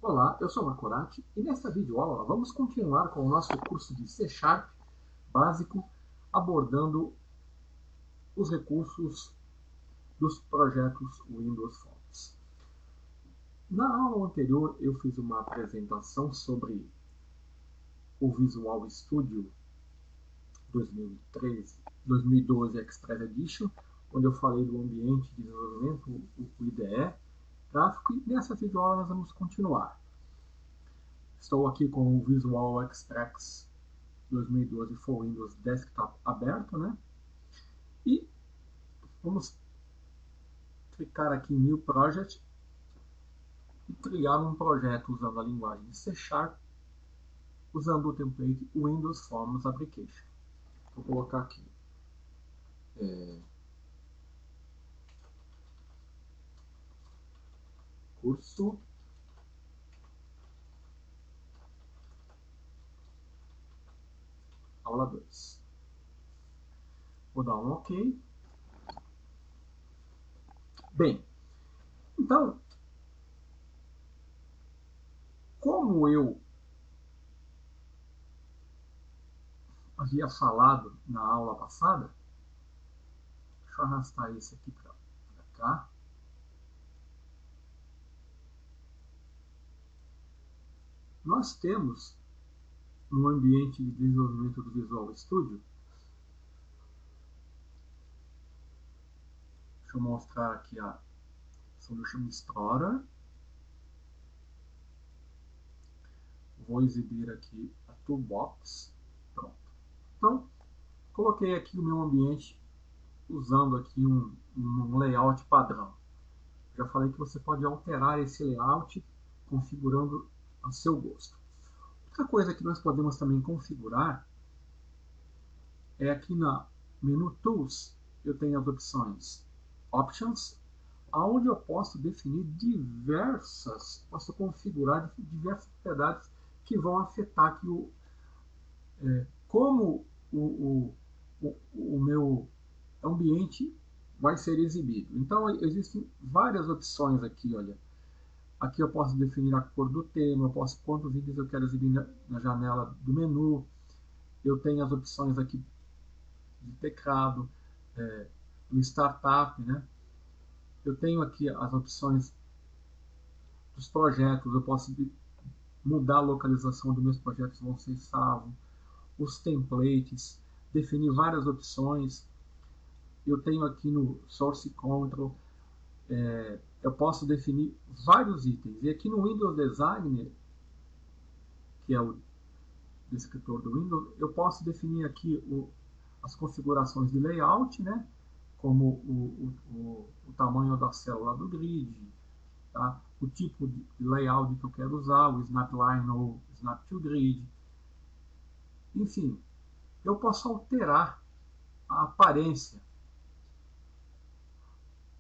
Olá, eu sou o Marco Oratti e nesta videoaula vamos continuar com o nosso curso de C# básico, abordando os recursos dos projetos Windows Forms. Na aula anterior eu fiz uma apresentação sobre o Visual Studio 2012 Express Edition, onde eu falei do ambiente de desenvolvimento, o IDE gráfico, e nessa videoaula nós vamos continuar. Estou aqui com o Visual Express 2012 for Windows Desktop aberto, né? E vamos clicar aqui em New Project e criar um projeto usando a linguagem C#, usando o template Windows Forms Application. Vou colocar aqui curso aula 2. Vou dar um OK. Bem, então, como eu havia falado na aula passada, deixa eu arrastar esse aqui para cá. Nós temos no ambiente de desenvolvimento do Visual Studio, deixa eu mostrar aqui a Solution Explorer. Vou exibir aqui a Toolbox. Pronto. Então, coloquei aqui o meu ambiente usando aqui um layout padrão. Já falei que você pode alterar esse layout configurando a seu gosto. Outra coisa que nós podemos também configurar é aqui na menu Tools, eu tenho as opções Options, onde eu posso definir posso configurar diversas propriedades que vão afetar aqui como o meu ambiente vai ser exibido. Então, existem várias opções aqui, olha. Aqui eu posso definir a cor do tema, quantos itens eu quero exibir na janela do menu. Eu tenho as opções aqui de teclado, do Startup, né? Eu tenho aqui as opções dos projetos, eu posso mudar a localização dos meus projetos, vão ser salvos, os templates, definir várias opções. Eu tenho aqui no Source Control, eu posso definir vários itens. E aqui no Windows Designer, que é o descritor do Windows, eu posso definir aqui as configurações de layout, né? Como o tamanho da célula do grid, tá? O tipo de layout que eu quero usar, o Snapline ou Snap to Grid. Enfim, eu posso alterar a aparência,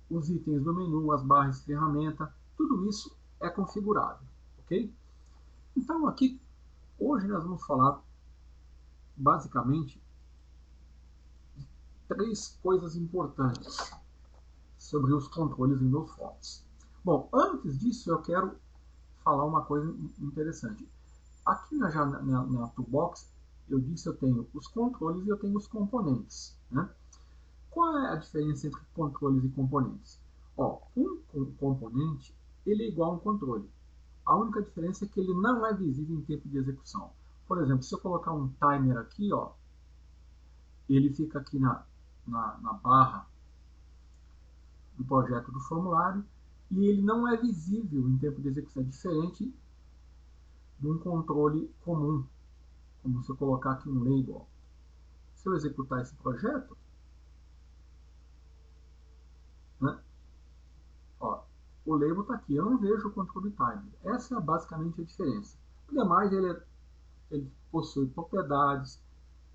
os itens do menu, as barras de ferramenta, tudo isso é configurável, ok? Então aqui, hoje nós vamos falar basicamente de 3 coisas importantes sobre os controles Windows Forms. Bom, antes disso eu quero falar uma coisa interessante. Aqui na Toolbox, eu disse eu tenho os controles e eu tenho os componentes, né? Qual é a diferença entre controles e componentes? Um componente ele é igual a um controle. A única diferença é que ele não é visível em tempo de execução. Por exemplo, se eu colocar um timer aqui, ele fica aqui na barra do projeto do formulário e ele não é visível em tempo de execução. É diferente de um controle comum, como se eu colocar aqui um label. Se eu executar esse projeto, né? O label está aqui, eu não vejo o controle timer. Essa é basicamente a diferença. O demais, ele possui propriedades,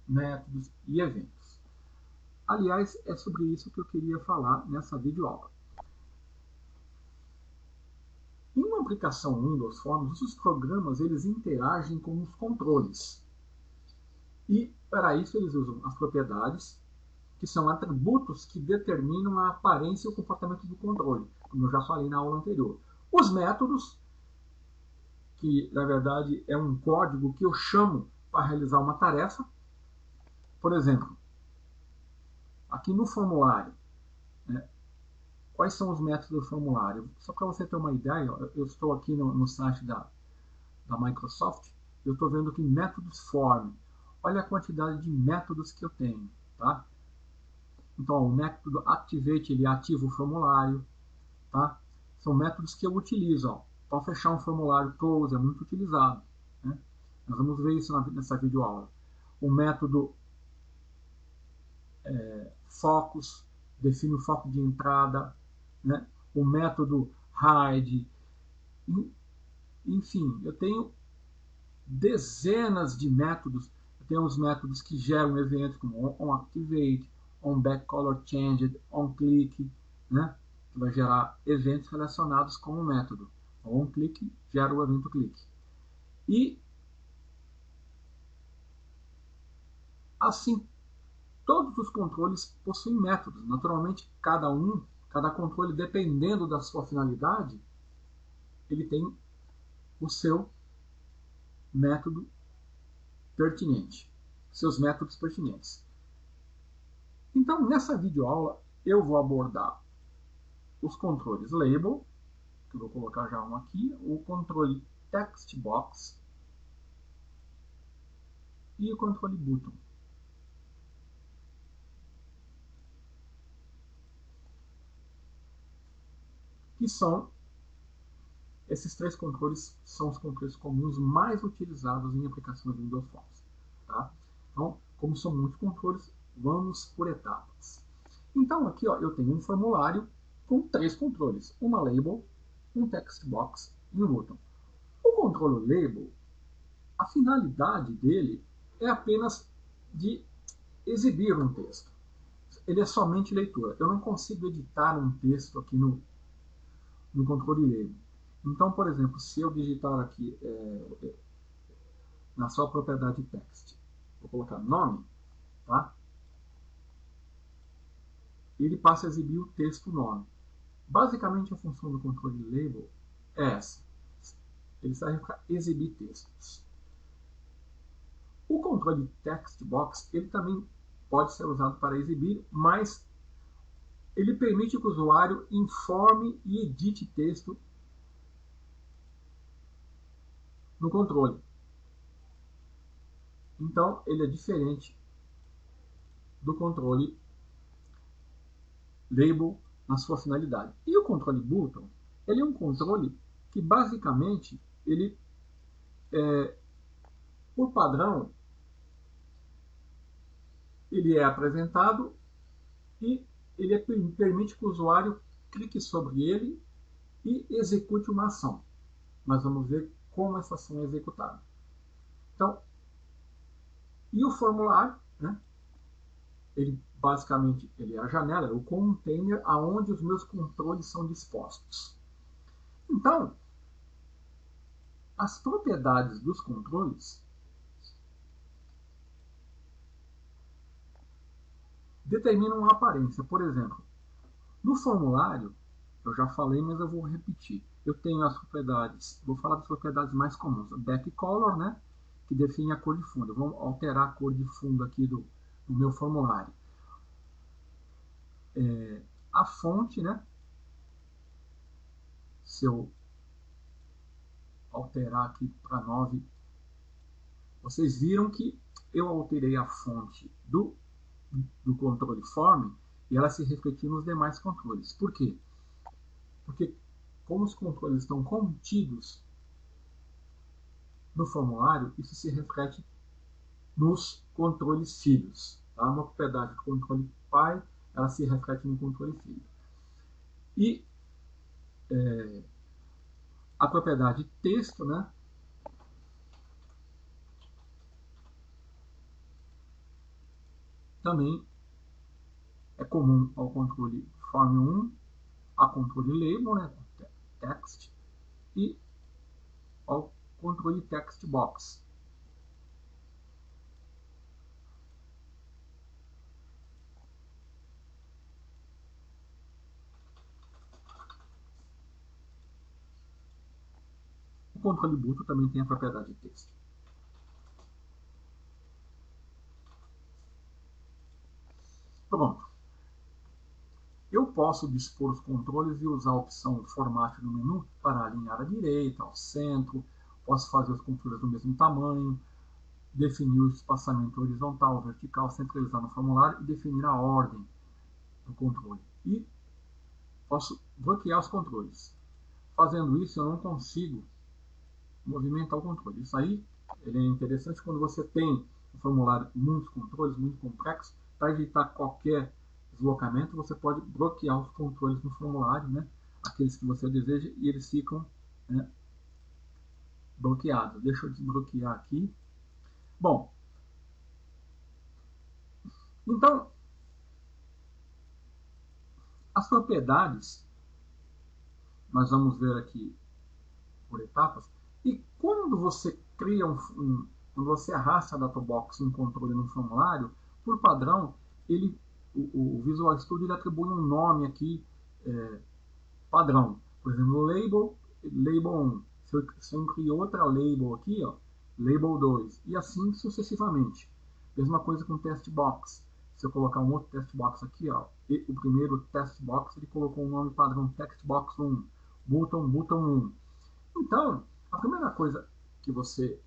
métodos e eventos. Aliás, é sobre isso que eu queria falar nessa videoaula. Em uma aplicação Windows Forms, os programas eles interagem com os controles. E, para isso, eles usam as propriedades, que são atributos que determinam a aparência e o comportamento do controle, como eu já falei na aula anterior. Os métodos, que na verdade é um código que eu chamo para realizar uma tarefa. Por exemplo, aqui no formulário, né, quais são os métodos do formulário? Só para você ter uma ideia, eu estou aqui no site da Microsoft, eu estou vendo aqui métodos form. Olha a quantidade de métodos que eu tenho, tá? Então, o método activate, ele ativa o formulário, tá? São métodos que eu utilizo, para fechar um formulário close, é muito utilizado, né? Nós vamos ver isso nessa videoaula. O método focus, define o foco de entrada, né? O método hide, enfim, eu tenho dezenas de métodos. Eu tenho os métodos que geram eventos como onActivate, onBackColorChanged, onClick, né? Que vai gerar eventos relacionados com o método. O onClick gera o evento clique. E assim, todos os controles possuem métodos. Naturalmente, cada controle, dependendo da sua finalidade, ele tem o seu método pertinente, seus métodos pertinentes. Então, nessa videoaula, eu vou abordar os controles Label, que eu vou colocar já um aqui, o controle Text Box e o controle Button. Que são esses três controles, são os controles comuns mais utilizados em aplicações do Windows Phone. Tá? Então, como são muitos controles, vamos por etapas. Então, aqui ó, eu tenho um formulário com três controles: uma Label, um Text Box e um Button. O controle Label, a finalidade dele é apenas de exibir um texto. Ele é somente leitura. Eu não consigo editar um texto aqui no controle Label. Então, por exemplo, se eu digitar aqui na sua propriedade text, vou colocar nome, tá? Ele passa a exibir o texto nome. Basicamente, a função do controle Label é essa. Ele serve para exibir textos. O controle Text Box, ele também pode ser usado para exibir, mas ele permite que o usuário informe e edite texto no controle. Então, ele é diferente do controle Label na sua finalidade. E o controle Button, ele é um controle que basicamente, ele por padrão, ele é apresentado e ele permite que o usuário clique sobre ele e execute uma ação. Nós vamos ver como essa ação é executada. Então, e o formulário, né? Ele basicamente ele é a janela, é o container aonde os meus controles são dispostos. Então, as propriedades dos controles determinam a aparência. Por exemplo, no formulário, eu já falei, mas eu vou repetir. Eu tenho as propriedades, vou falar das propriedades mais comuns. Back color, né, que define a cor de fundo. Vamos alterar a cor de fundo aqui do meu formulário. A fonte, né, se eu alterar aqui para 9, vocês viram que eu alterei a fonte do controle form e ela se refletiu nos demais controles. Por quê? Porque como os controles estão contidos no formulário, isso se reflete nos controles filhos. Tá? Uma propriedade do controle pai, ela se reflete no controle filho. E a propriedade texto, né, também é comum ao controle form 1, a controle label, né, text, e ao controle text box. O controle booton também tem a propriedade de texto. Pronto. Eu posso dispor os controles e usar a opção formato no menu para alinhar à direita, ao centro. Posso fazer os controles do mesmo tamanho, definir o espaçamento horizontal, vertical, centralizar no formulário e definir a ordem do controle. E posso bloquear os controles. Fazendo isso, eu não consigo movimentar o controle. Isso aí ele é interessante quando você tem um formulário com muitos controles, muito complexo. Para evitar qualquer deslocamento, você pode bloquear os controles no formulário, né? Aqueles que você deseja, e eles ficam, né, bloqueados. Deixa eu desbloquear aqui. Bom, então, as propriedades, nós vamos ver aqui por etapas. E quando você cria quando você arrasta a DataBox um controle no formulário, por padrão, o Visual Studio ele atribui um nome aqui padrão. Por exemplo, label 1. Se eu incluir outra label aqui, ó, label 2, e assim sucessivamente. Mesma coisa com test box. Se eu colocar um outro test box aqui, ó, o primeiro test box ele colocou um nome padrão text box 1, button 1. Então, a primeira coisa que você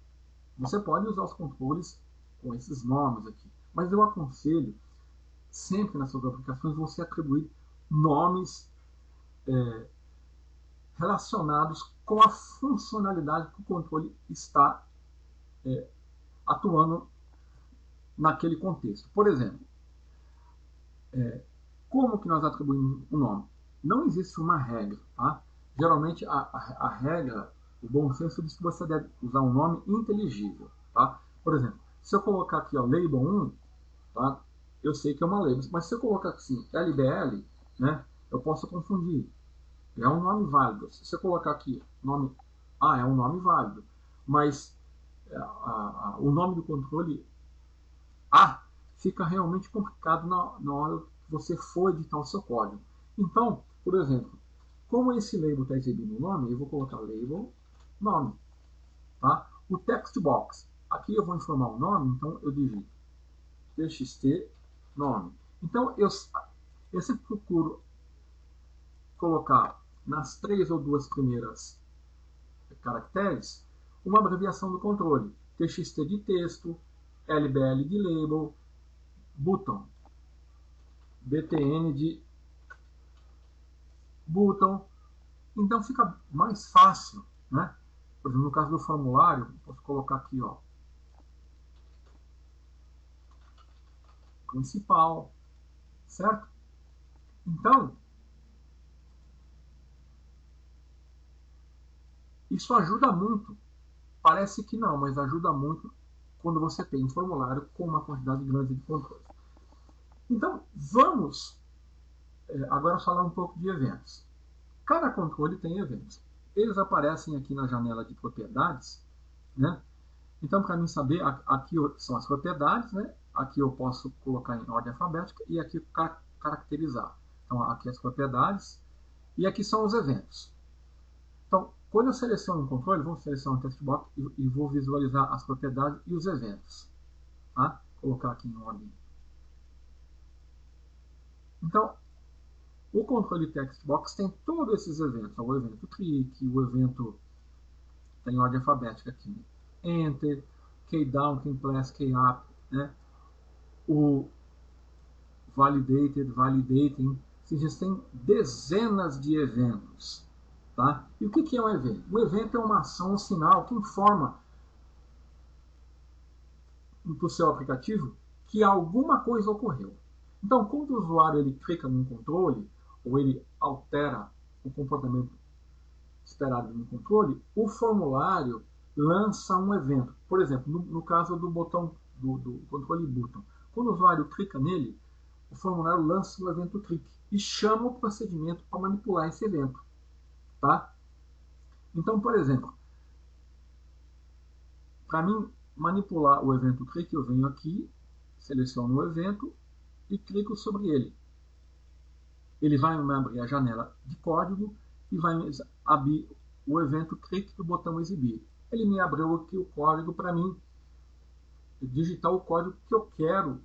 pode usar os controles com esses nomes aqui, mas eu aconselho sempre nas suas aplicações você atribuir nomes relacionados com a funcionalidade que o controle está atuando naquele contexto. Por exemplo, como que nós atribuímos o nome? Não existe uma regra, tá? Geralmente a regra, o bom senso diz que você deve usar um nome inteligível, tá? Por exemplo, se eu colocar aqui, ó, label 1, tá? Eu sei que é uma label, mas se eu colocar assim, LBL, né, eu posso confundir. É um nome válido. Se você colocar aqui, nome A é um nome válido, mas o nome do controle A fica realmente complicado na hora que você for editar o seu código. Então, por exemplo, como esse label está exibindo o nome, eu vou colocar label nome. Tá? O text box, aqui eu vou informar o nome, então eu digito txt nome. Então eu sempre procuro colocar nas 3 ou 2 primeiras caracteres uma abreviação do controle. TXT de texto, LBL de label, button, BTN de button. Então fica mais fácil, né? Por exemplo, no caso do formulário, posso colocar aqui, ó, principal, certo? Então, isso ajuda muito. Parece que não, mas ajuda muito quando você tem um formulário com uma quantidade grande de controles. Então, vamos agora falar um pouco de eventos. Cada controle tem eventos. Eles aparecem aqui na janela de propriedades, né? Então, para mim saber, aqui são as propriedades, né? Aqui eu posso colocar em ordem alfabética e aqui caracterizar. Então, aqui as propriedades e aqui são os eventos. Então, quando eu seleciono um controle, vou selecionar um text box e vou visualizar as propriedades e os eventos. Tá? Vou colocar aqui em ordem. Então, o controle text box tem todos esses eventos. O evento click, o evento tem ordem alfabética aqui, né? Enter, key down, key plus, key up, né? O validated, validating, vocês têm dezenas de eventos, tá? E o que é um evento? Um evento é uma ação, um sinal que informa para o seu aplicativo que alguma coisa ocorreu. Então, quando o usuário ele clica num controle ou ele altera o comportamento esperado no controle, o formulário lança um evento. Por exemplo, no caso do botão do controle button, quando o usuário clica nele, o formulário lança o evento click e chama o procedimento para manipular esse evento. Tá? Então, por exemplo, para mim manipular o evento click, eu venho aqui, seleciono o evento e clico sobre ele. Ele vai me abrir a janela de código e vai abrir o evento click do botão exibir. Ele me abriu aqui o código para mim digitar o código que eu quero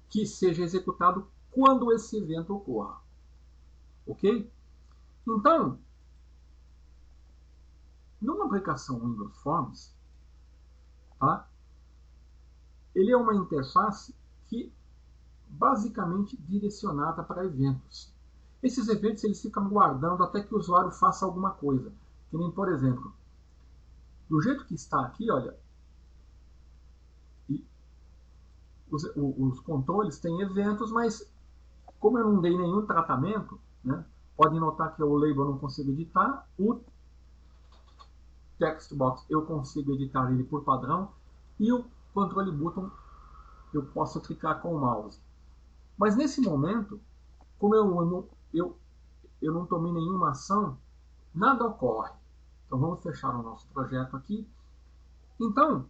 que seja executado quando esse evento ocorra. Ok? Então, numa aplicação Windows Forms, tá? Ele é uma interface que basicamente direcionada para eventos. Esses eventos eles ficam guardando até que o usuário faça alguma coisa. Que nem, por exemplo, do jeito que está aqui, olha, os controles têm eventos, mas como eu não dei nenhum tratamento, né, podem notar que o label eu não consigo editar, o text box eu consigo editar ele por padrão, e o controle button eu posso clicar com o mouse. Mas nesse momento, como eu não tomei nenhuma ação, nada ocorre. Então vamos fechar o nosso projeto aqui. Então,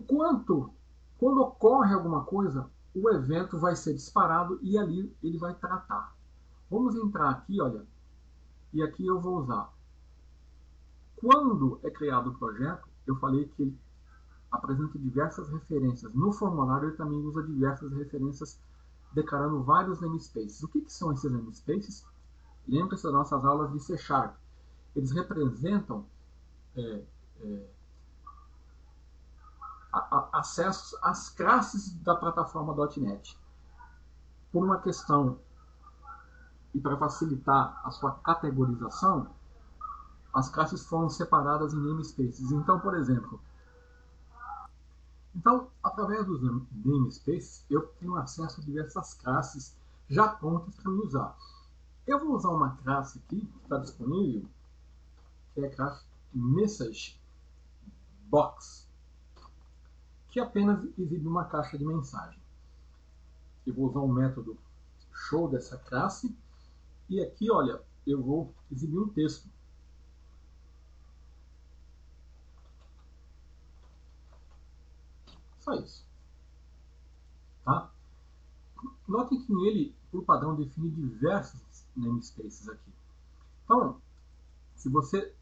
quando ocorre alguma coisa, o evento vai ser disparado e ali ele vai tratar. Vamos entrar aqui, olha, e aqui eu vou usar. Quando é criado o projeto, eu falei que ele apresenta diversas referências. No formulário ele também usa diversas referências declarando vários namespaces. O que são esses namespaces? Lembre-se das nossas aulas de C#. Eles representam acessos às classes da plataforma .NET. Por uma questão e para facilitar a sua categorização, as classes foram separadas em namespaces. Então, por exemplo, através dos namespaces, eu tenho acesso a diversas classes já prontas para me usar. Eu vou usar uma classe aqui que está disponível, que é a classe Message Box, que apenas exibe uma caixa de mensagem. Eu vou usar um método show dessa classe e aqui, olha, eu vou exibir um texto. Só isso. Tá? Notem que ele, por padrão, define diversos namespaces aqui. Então, se você...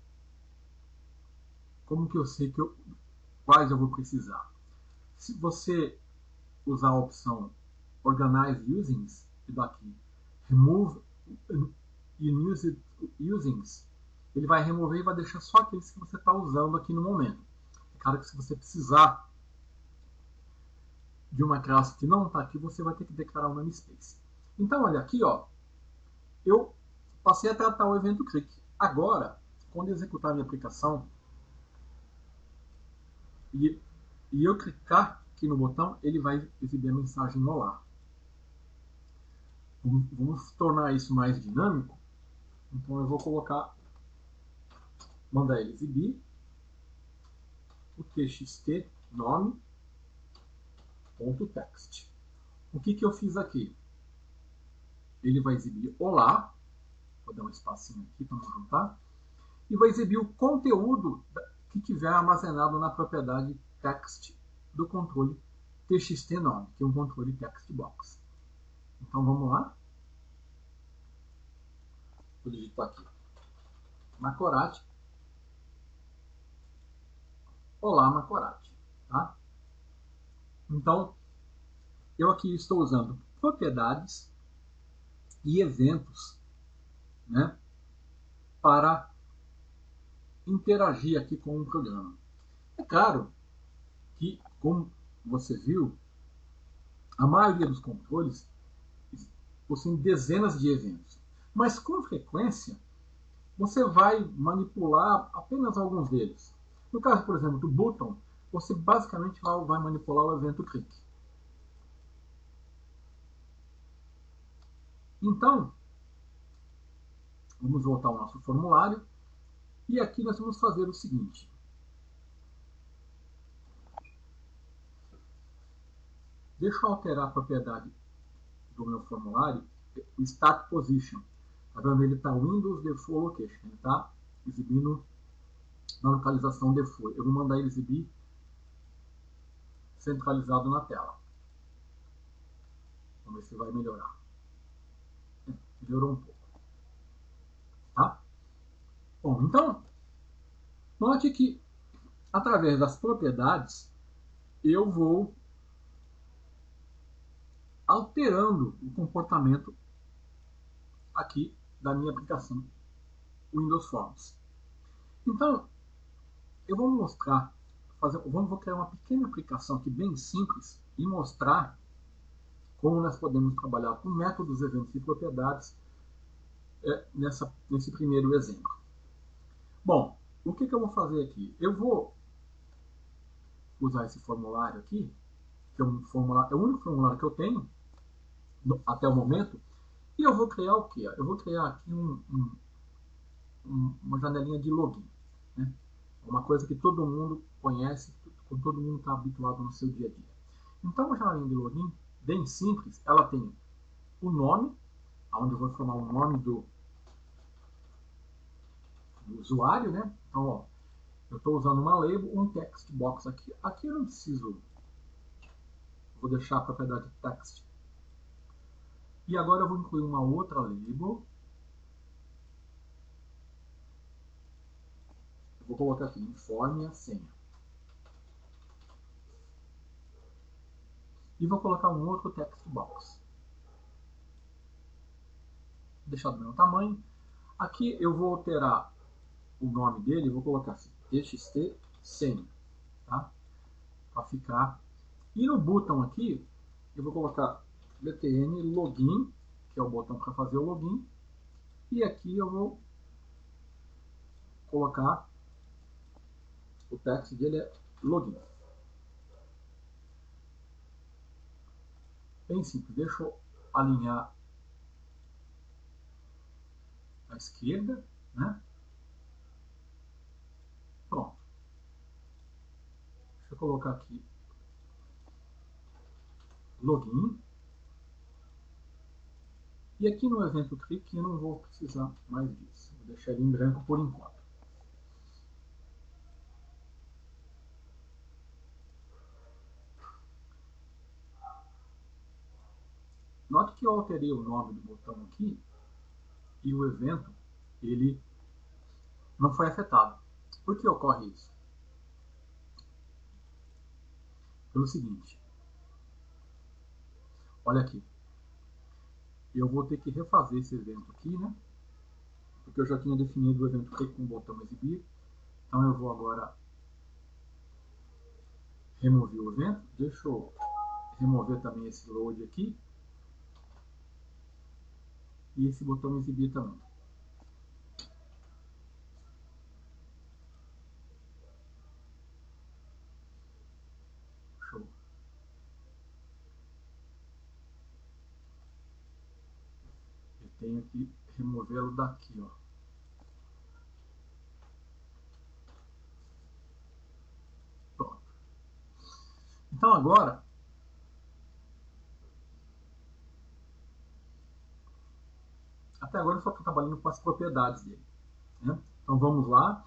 Como que eu sei quais eu vou precisar? Se você usar a opção Organize Usings, e daqui Remove Unused Usings, ele vai remover e vai deixar só aqueles que você está usando aqui no momento. É claro que se você precisar de uma classe que não está aqui, você vai ter que declarar um namespace. Então, olha aqui, ó, eu passei a tratar o evento click. Agora, quando eu executar a minha aplicação e eu clicar aqui no botão, ele vai exibir a mensagem no Olá. Vamos tornar isso mais dinâmico. Então eu vou mandar ele exibir o txt nome.text. O que eu fiz aqui? Ele vai exibir Olá, vou dar um espacinho aqui para não juntar, e vai exibir o conteúdo que tiver armazenado na propriedade text do controle txt nome, que é um controle text box. Então vamos lá. Vou digitar aqui Macorati. Olá, Macorati. Tá? Então, eu aqui estou usando propriedades e eventos, né, para interagir aqui com o programa. É claro que, como você viu, a maioria dos controles possuem dezenas de eventos. Mas, com frequência, você vai manipular apenas alguns deles. No caso, por exemplo, do button, você basicamente vai manipular o evento click. Então, vamos voltar ao nosso formulário. E aqui nós vamos fazer o seguinte. Deixa eu alterar a propriedade do meu formulário, o Start Position. Está vendo? Ele está Windows Default Location. Ele está exibindo na localização default. Eu vou mandar ele exibir centralizado na tela. Vamos ver se vai melhorar. Melhorou um pouco. Bom, então, note que através das propriedades eu vou alterando o comportamento aqui da minha aplicação Windows Forms. Então, eu vou mostrar, vou criar uma pequena aplicação aqui bem simples e mostrar como nós podemos trabalhar com métodos, eventos e propriedades nesse primeiro exemplo. Bom, o que eu vou fazer aqui? Eu vou usar esse formulário aqui, que é um formulário, é o único formulário que eu tenho até o momento, e eu vou criar o quê? Eu vou criar aqui uma janelinha de login, né? Uma coisa que todo mundo conhece, que todo mundo está habituado no seu dia a dia. Então, a janelinha de login, bem simples, ela tem o nome, onde eu vou informar o nome do usuário, né? Então, ó, eu estou usando uma label, um text box aqui. Aqui eu não preciso, vou deixar a propriedade text. E agora eu vou incluir uma outra label. Eu vou colocar aqui, informe a senha. E vou colocar um outro text box. Vou deixar do mesmo tamanho. Aqui eu vou alterar o nome dele, vou colocar assim, txt senha, tá? Para ficar. E no botão aqui, eu vou colocar btn login, que é o botão para fazer o login. E aqui eu vou colocar o text dele é login. Bem simples. Deixa eu alinhar à esquerda, né? Pronto. Deixa eu colocar aqui login. E aqui no evento click eu não vou precisar mais disso. Vou deixar ele em branco por enquanto. Note que eu alterei o nome do botão aqui e o evento ele não foi afetado. Por que ocorre isso? Pelo seguinte. Olha aqui. Eu vou ter que refazer esse evento aqui, né? Porque eu já tinha definido o evento click com o botão exibir. Então eu vou agora remover o evento. Deixa eu remover também esse load aqui. E esse botão exibir também. Show. Eu tenho que removê-lo daqui, ó. Pronto. Então agora até agora eu só estou trabalhando com as propriedades dele, né? Então vamos lá.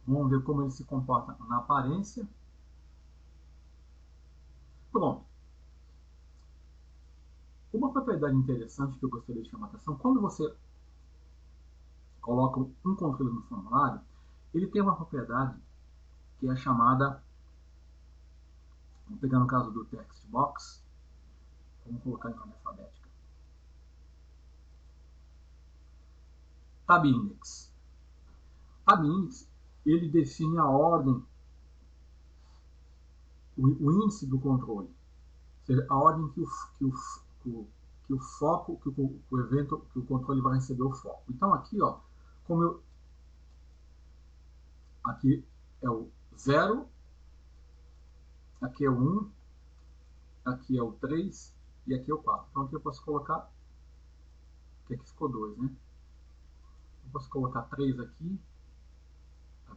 Vamos ver como ele se comporta na aparência. Pronto. Uma propriedade interessante que eu gostaria de chamar a atenção, quando você coloca um controle no formulário, ele tem uma propriedade que é chamada, vamos pegar no caso do text box, vamos colocar em ordem alfabética, tab index. Tab index, ele define a ordem, o índice do controle, ou seja, a ordem que o foco, que o evento, que o controle vai receber o foco. Então aqui, ó, como eu, aqui é o 0, aqui é o 1, aqui é o 3 e aqui é o 4. Então aqui eu posso colocar, que aqui ficou 2, né? Eu posso colocar 3 aqui,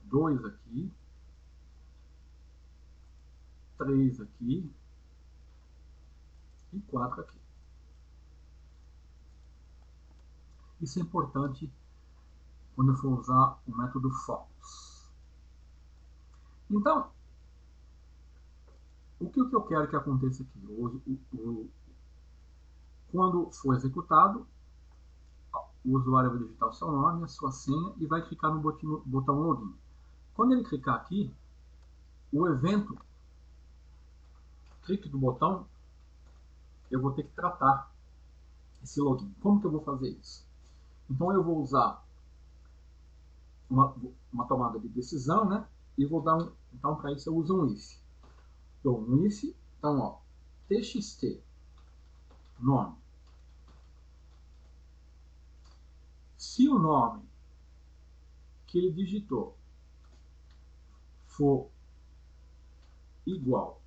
2 aqui, 3 aqui e 4 aqui. Isso é importante quando eu for usar o método focus. Então, o que eu quero que aconteça aqui? Quando for executado, o usuário vai digitar o seu nome, a sua senha e vai clicar no botão login. Quando ele clicar aqui, o evento, clique do botão, eu vou ter que tratar esse login. Como que eu vou fazer isso? Então eu vou usar uma tomada de decisão, né? E vou dar então para isso eu uso um if. Dou um if, então ó, txt nome. Se o nome que ele digitou for igual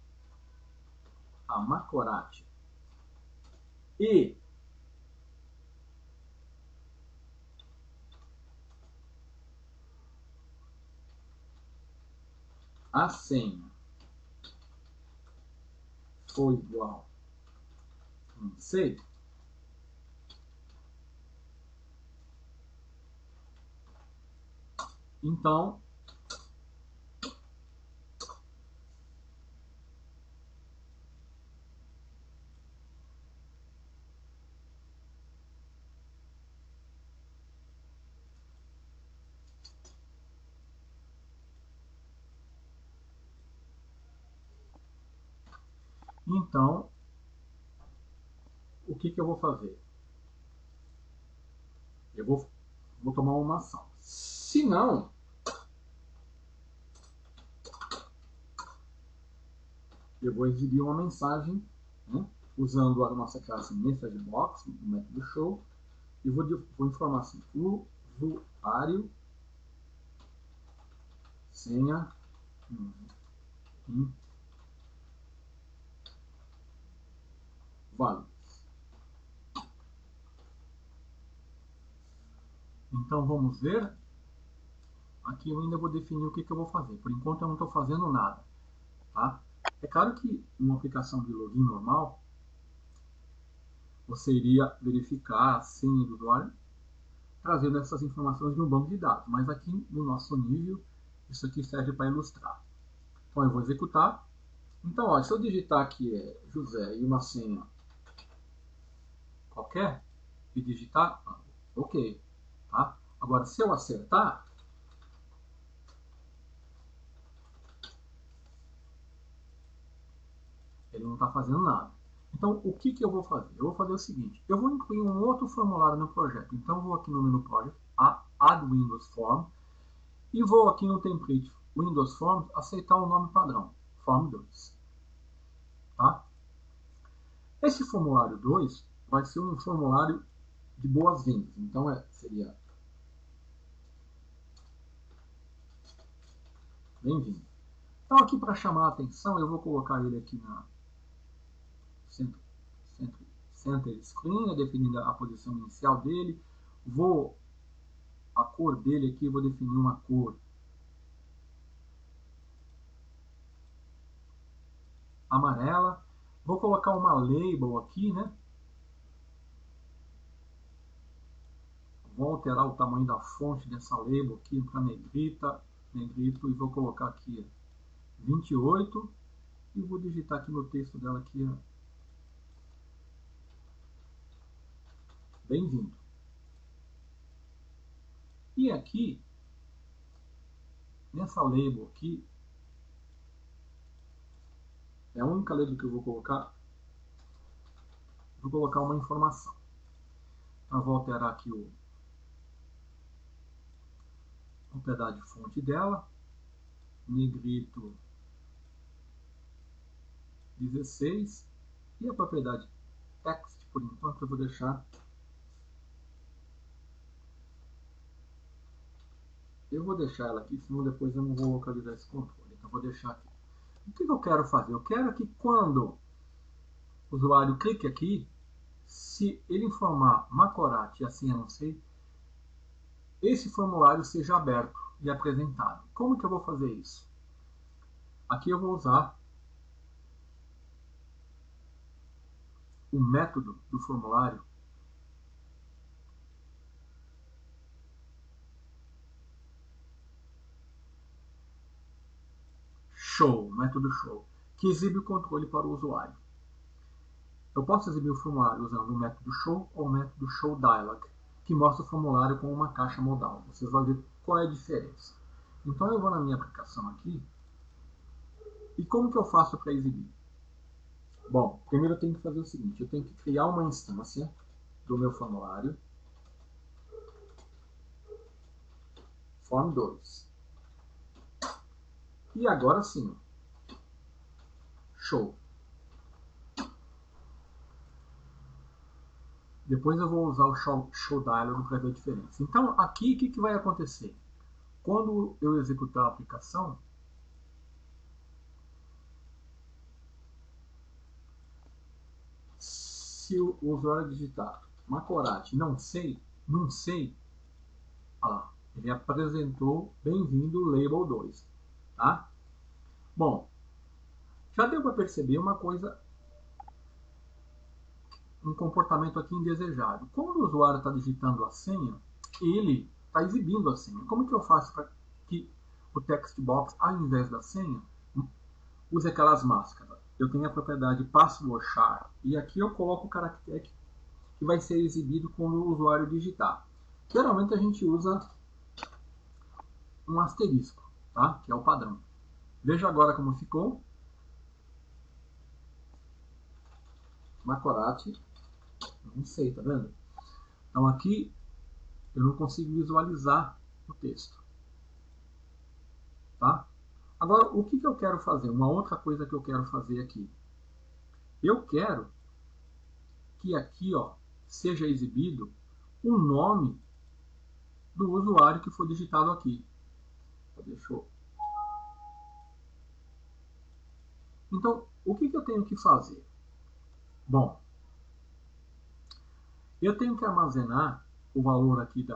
a Macorati e a senha for igual a não sei, então o que eu vou fazer? Eu vou tomar uma ação. Se não, eu vou exibir uma mensagem, né, usando a nossa classe MessageBox, do método show, e vou informar assim, usuário, senha, válidos. Então vamos ver. Aqui eu ainda vou definir o que eu vou fazer. Por enquanto eu não estou fazendo nada. Tá? É claro que numa aplicação de login normal, você iria verificar a senha do usuário, trazendo essas informações de um banco de dados. Mas aqui no nosso nível, isso aqui serve para ilustrar. Então eu vou executar. Então, ó, se eu digitar aqui José e uma senha qualquer, e digitar, ok. Tá? Agora, se eu acertar, ele não está fazendo nada. Então, o que eu vou fazer? Eu vou fazer o seguinte, eu vou incluir um outro formulário no projeto. Então, eu vou aqui no menu Project, Add Windows Form, e vou aqui no template Windows Forms aceitar o nome padrão, Form 2. Tá? Esse formulário 2 vai ser um formulário de boas-vindas. Então, seria bem-vindo. Então, aqui para chamar a atenção, eu vou colocar ele aqui na Center Screen, definindo a posição inicial dele. A cor dele aqui, vou definir uma cor amarela. Vou colocar uma label aqui, né? Vou alterar o tamanho da fonte dessa label aqui para negrito, e vou colocar aqui 28 e vou digitar aqui no texto dela aqui, bem-vindo. E aqui, nessa label aqui, é a única label que eu vou colocar uma informação. Eu vou alterar aqui o propriedade fonte dela, negrito 16, e a propriedade text, por enquanto, eu vou deixar. Eu vou deixar ela aqui, senão depois eu não vou localizar esse controle. Então, eu vou deixar aqui. O que eu quero fazer? Eu quero que quando o usuário clique aqui, se ele informar Macorati e assim eu não sei, esse formulário seja aberto e apresentado. Como que eu vou fazer isso? Aqui eu vou usar o método do formulário show, método show, que exibe o controle para o usuário. Eu posso exibir o formulário usando o método show ou o método show dialog. que mostra o formulário com uma caixa modal. Vocês vão ver qual é a diferença. Então eu vou na minha aplicação aqui. E como que eu faço para exibir? Bom, primeiro eu tenho que fazer o seguinte. Eu tenho que criar uma instância do meu formulário. Form 2. E agora sim. Show. Depois eu vou usar o show dialog para ver a diferença. Então, aqui, o que vai acontecer? Quando eu executar a aplicação, se o usuário digitar Macorati não sei, ele apresentou bem-vindo Label 2. Tá? Bom, já deu para perceber uma coisa, um comportamento aqui indesejado. Quando o usuário está digitando a senha, ele está exibindo a senha. Como que eu faço para que o text box, ao invés da senha, use aquelas máscaras? Eu tenho a propriedade password char e aqui eu coloco o caractere que vai ser exibido quando o usuário digitar. Geralmente a gente usa um asterisco, tá? Que é o padrão. Veja agora como ficou. Macorati, não sei, tá vendo? Então aqui eu não consigo visualizar o texto. Tá? Agora, o que eu quero fazer? Uma outra coisa que eu quero fazer aqui. Eu quero que aqui seja exibido o nome do usuário que foi digitado aqui. Deixa eu... Então, o que eu tenho que fazer? Bom, eu tenho que armazenar o valor aqui que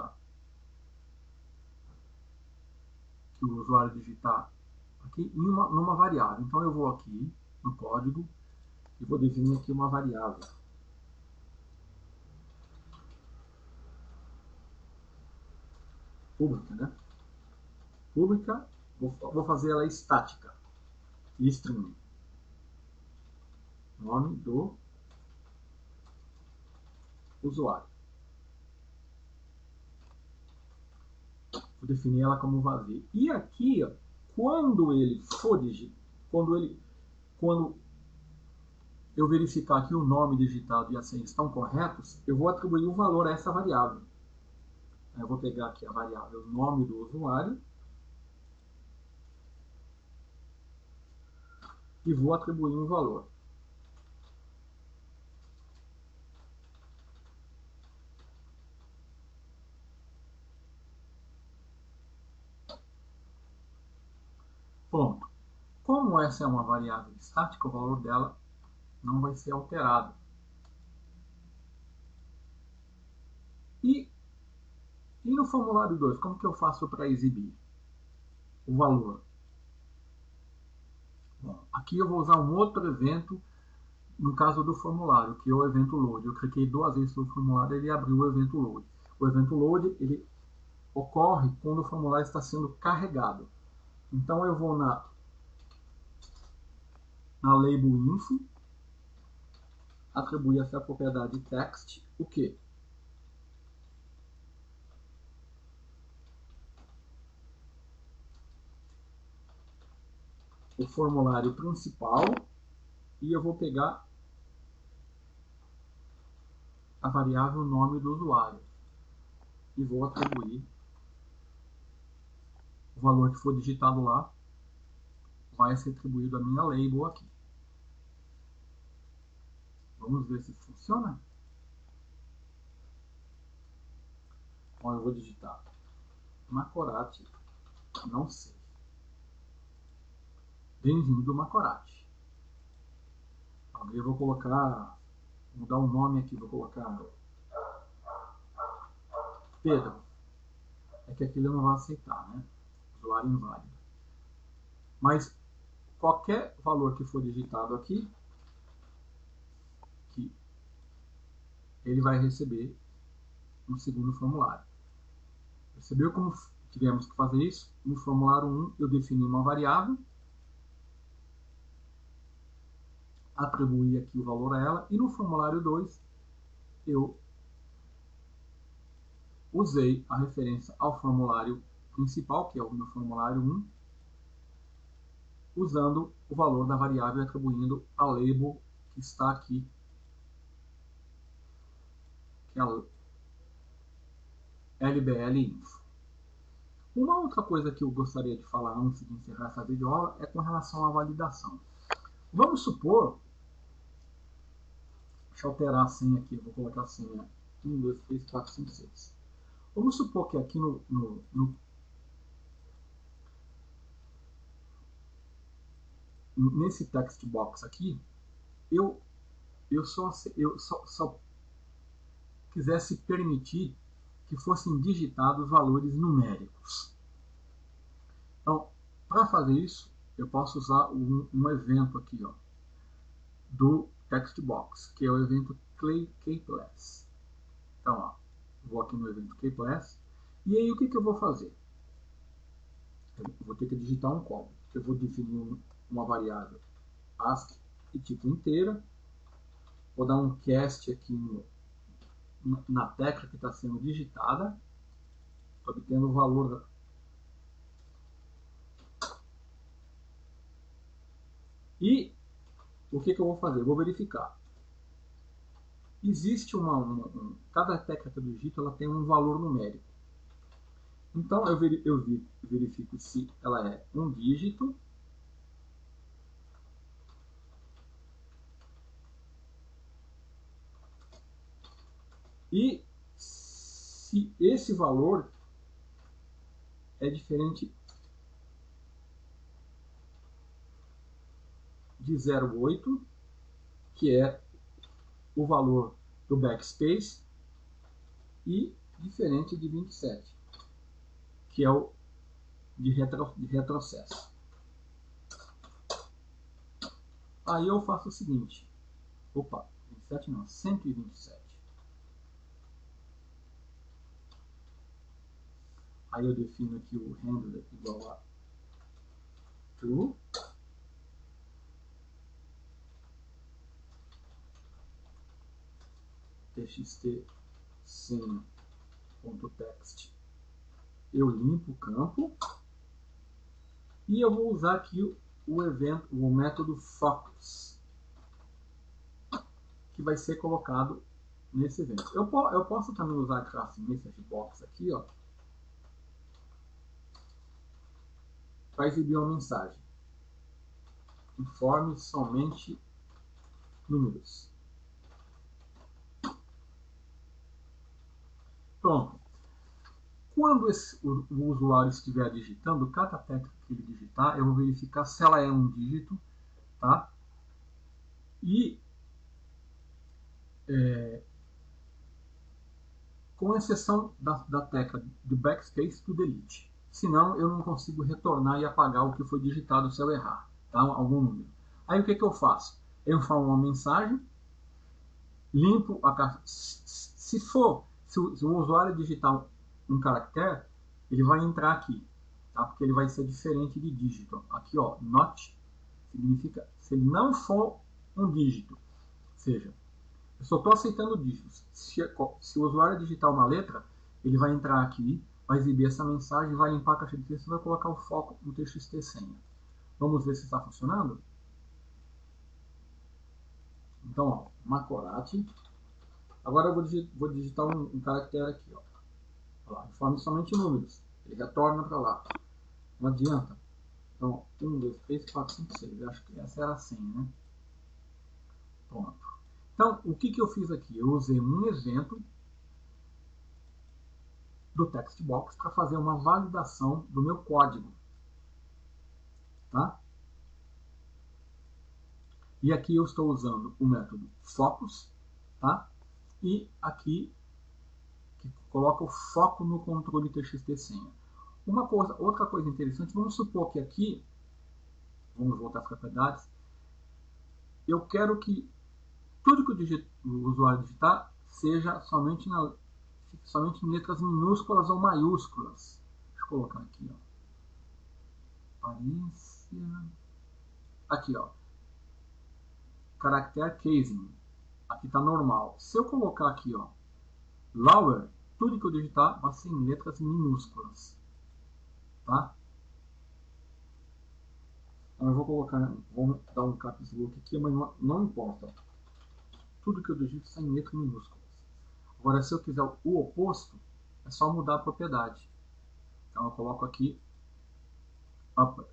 o usuário digitar aqui numa variável. Então eu vou aqui no código e vou definir aqui uma variável. Pública, né? Pública, vou fazer ela estática. String. Nome do usuário. Vou definir ela como vazia. E aqui, quando ele for digitar, quando eu verificar que o nome digitado e a senha estão corretos, eu vou atribuir o valor a essa variável. Eu vou pegar aqui a variável nome do usuário e vou atribuir um valor. Pronto. Como essa é uma variável estática, o valor dela não vai ser alterado. E no formulário 2, como que eu faço para exibir o valor? Bom, aqui eu vou usar um outro evento no caso do formulário, que é o evento load. Eu cliquei 2 vezes no formulário e ele abriu o evento load. O evento load ele ocorre quando o formulário está sendo carregado. Então eu vou na label info, atribuir essa propriedade text, o quê? O formulário principal, e eu vou pegar a variável nome do usuário e vou atribuir o valor que for digitado lá, vai ser atribuído à minha label aqui. Vamos ver se funciona? Bom, eu vou digitar Macorati, não sei. Bem-vindo, Macorati. Eu vou colocar, vou dar um nome aqui, vou colocar Pedro. É que aqui ele não vai aceitar, né? Usuário inválido. Mas qualquer valor que for digitado aqui, ele vai receber no segundo formulário. Percebeu como tivemos que fazer isso? No formulário 1, eu defini uma variável, atribuí aqui o valor a ela, e no formulário 2, eu usei a referência ao formulário principal, que é o meu formulário 1, usando o valor da variável e atribuindo a label que está aqui, que é a LBL-info. Uma outra coisa que eu gostaria de falar antes de encerrar essa videoaula é com relação à validação. Vamos supor, deixa eu alterar a senha aqui, eu vou colocar a senha 1, 2, 3, 4, 5, 6. Vamos supor que aqui nesse text box aqui, eu só quisesse permitir que fossem digitados valores numéricos. Então, para fazer isso, eu posso usar um evento aqui, ó, do text box, que é o evento kPlus. Então, ó, vou aqui no evento kPlus, e aí o que eu vou fazer? Eu vou ter que digitar um código. Eu vou definir uma variável ASCII e tipo inteira, vou dar um cast aqui na tecla que está sendo digitada, obtendo o valor E o que eu vou fazer? Eu vou verificar. Existe cada tecla que eu digito, ela tem um valor numérico. Então eu verifico se ela é um dígito e se esse valor é diferente de 0,8, que é o valor do backspace, e diferente de 27, que é o de retrocesso. Aí eu faço o seguinte, 27 não, 127. Aí eu defino aqui o handler igual a true. txt senha.text. Eu limpo o campo e eu vou usar aqui o método focus, que vai ser colocado nesse evento. Eu posso também usar a classe message box aqui, ó, para exibir uma mensagem. Informe somente números. Pronto. Quando o usuário estiver digitando, cada tecla que ele digitar, eu vou verificar se ela é um dígito, tá? E com exceção da tecla do backspace do delete. Senão eu não consigo retornar e apagar o que foi digitado se eu errar, tá? Algum número. Aí o que eu faço? Eu informo uma mensagem, limpo a caixa. Se o usuário digitar um caractere, ele vai entrar aqui, tá? Porque ele vai ser diferente de dígito. Aqui, ó, not significa se ele não for um dígito, ou seja, eu só estou aceitando dígitos. Se o usuário digitar uma letra, ele vai entrar aqui, vai exibir essa mensagem, vai limpar a caixa de texto e vai colocar o foco no txt senha. Vamos ver se está funcionando? Então, ó, Macorati. Agora eu vou digitar um caractere aqui, ó. Olha lá, informe somente números. Ele retorna para lá. Não adianta. Então, 1, 2, 3, 4, 5, 6. Eu acho que essa era a senha, né? Pronto. Então, o que eu fiz aqui? Eu usei um exemplo do text box para fazer uma validação do meu código. Tá? E aqui eu estou usando o método focus, tá? E aqui que coloca o foco no controle txt senha. Outra coisa interessante, vamos supor que aqui, vamos voltar às propriedades, eu quero que tudo que o usuário digitar seja somente em letras minúsculas ou maiúsculas. Deixa eu colocar aqui, ó. Aparência. Aqui, ó. Caractere casing. Aqui está normal. Se eu colocar aqui, ó, lower, tudo que eu digitar vai ser em letras minúsculas. Tá? Então eu vou colocar, vou dar um caps lock aqui, mas não importa. Tudo que eu digito está em letras minúsculas. Agora, se eu quiser o oposto, é só mudar a propriedade. Então eu coloco aqui upper.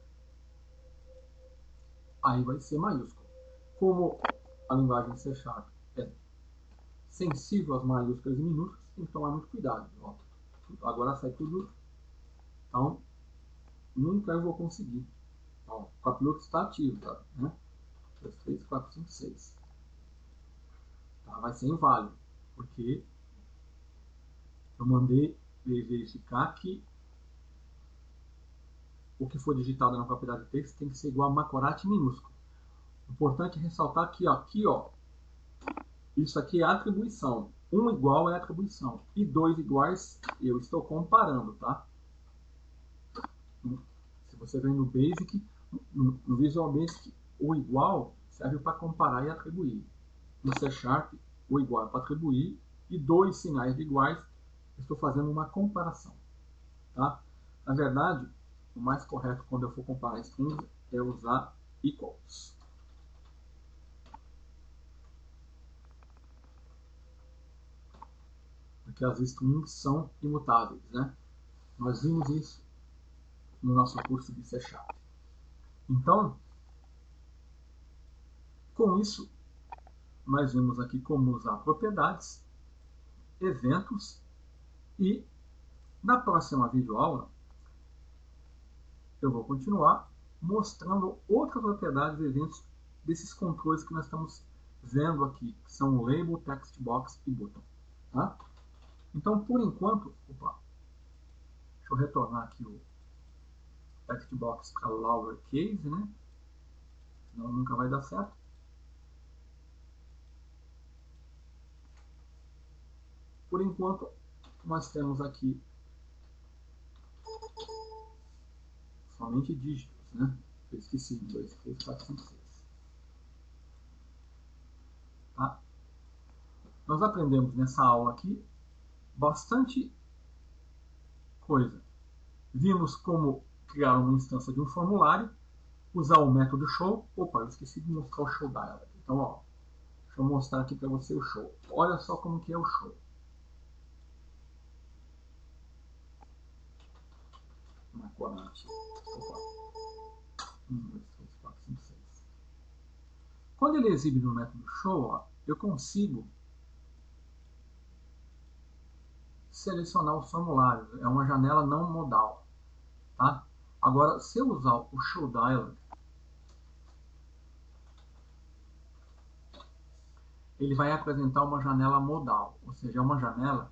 Aí vai ser maiúsculo. Como a linguagem C# é sensível às maiúsculas e minúsculas, tem que tomar muito cuidado. Ó, agora sai tudo. Então, nunca eu vou conseguir. Ó, o caps lock está ativo, tá? Né? 2, 3, 4, 5, 6. Tá? Vai ser inválido, porque eu mandei verificar que o que for digitado na propriedade de texto tem que ser igual a Macorati minúsculo. Importante ressaltar que aqui, ó, isso aqui é atribuição. 1 igual é atribuição. E 2 iguais eu estou comparando, tá? Se você vem no Basic, no Visual Basic, o igual serve para comparar e atribuir. No C#, o igual é para atribuir. E 2 sinais de iguais, eu estou fazendo uma comparação. Tá? Na verdade, o mais correto quando eu for comparar strings é usar equals. Porque as strings são imutáveis, né? Nós vimos isso no nosso curso de C#. Então, com isso, nós vimos aqui como usar propriedades, eventos e na próxima videoaula eu vou continuar mostrando outras propriedades e eventos desses controles que nós estamos vendo aqui, que são o label, text box e button. Tá? Então, por enquanto, deixa eu retornar aqui o text box para lowercase, né? Senão nunca vai dar certo. Por enquanto, nós temos aqui somente dígitos, né? Eu esqueci, 2, 3, 4, 5, 6. Tá? Nós aprendemos nessa aula aqui bastante coisa. Vimos como criar uma instância de um formulário, usar o método show. Opa, eu esqueci de mostrar o show dialog. Então, ó, deixa eu mostrar aqui para você o show. Olha só como que é o show. Macorati. Opa. 1, 2, 3, 4, 5, 6. Quando ele exibe no método show, ó, eu consigo selecionar os formulários. É uma janela não modal. Tá? Agora, se eu usar o show dialog, ele vai apresentar uma janela modal, ou seja, é uma janela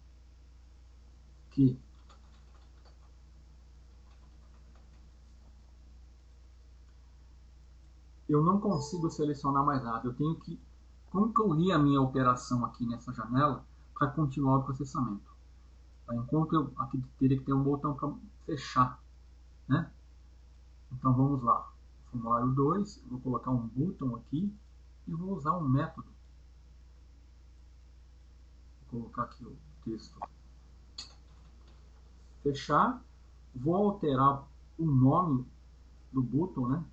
que eu não consigo selecionar mais nada. Eu tenho que concluir a minha operação aqui nessa janela para continuar o processamento. Tá? Enquanto eu aqui teria que ter um botão para fechar. Né? Então vamos lá. Formulário 2, eu vou colocar um botão aqui e vou usar um método. Vou colocar aqui o texto. Fechar. Vou alterar o nome do botão, né?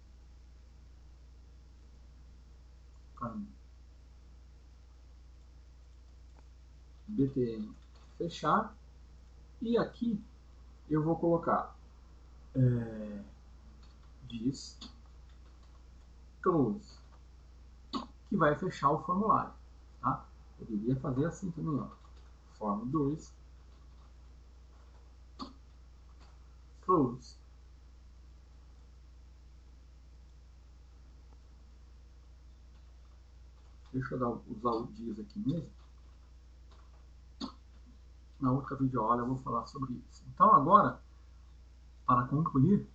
btn fechar. E aqui eu vou colocar diz close, que vai fechar o formulário. Tá? Eu deveria fazer assim também, ó. Form 2 close. Deixa eu usar o diz aqui mesmo. Na outra videoaula eu vou falar sobre isso. Então agora, para concluir,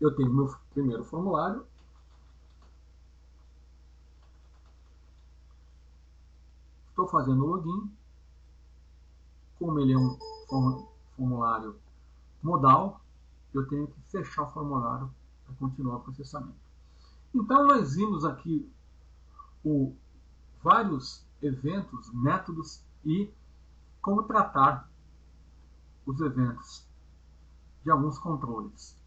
eu tenho meu primeiro formulário. Estou fazendo o login. Como ele é um formulário modal, eu tenho que fechar o formulário para continuar o processamento. Então nós vimos aqui vários eventos, métodos e como tratar os eventos de alguns controles.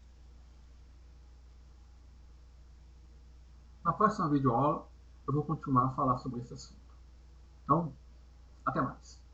Na próxima videoaula, eu vou continuar a falar sobre esse assunto. Então, até mais.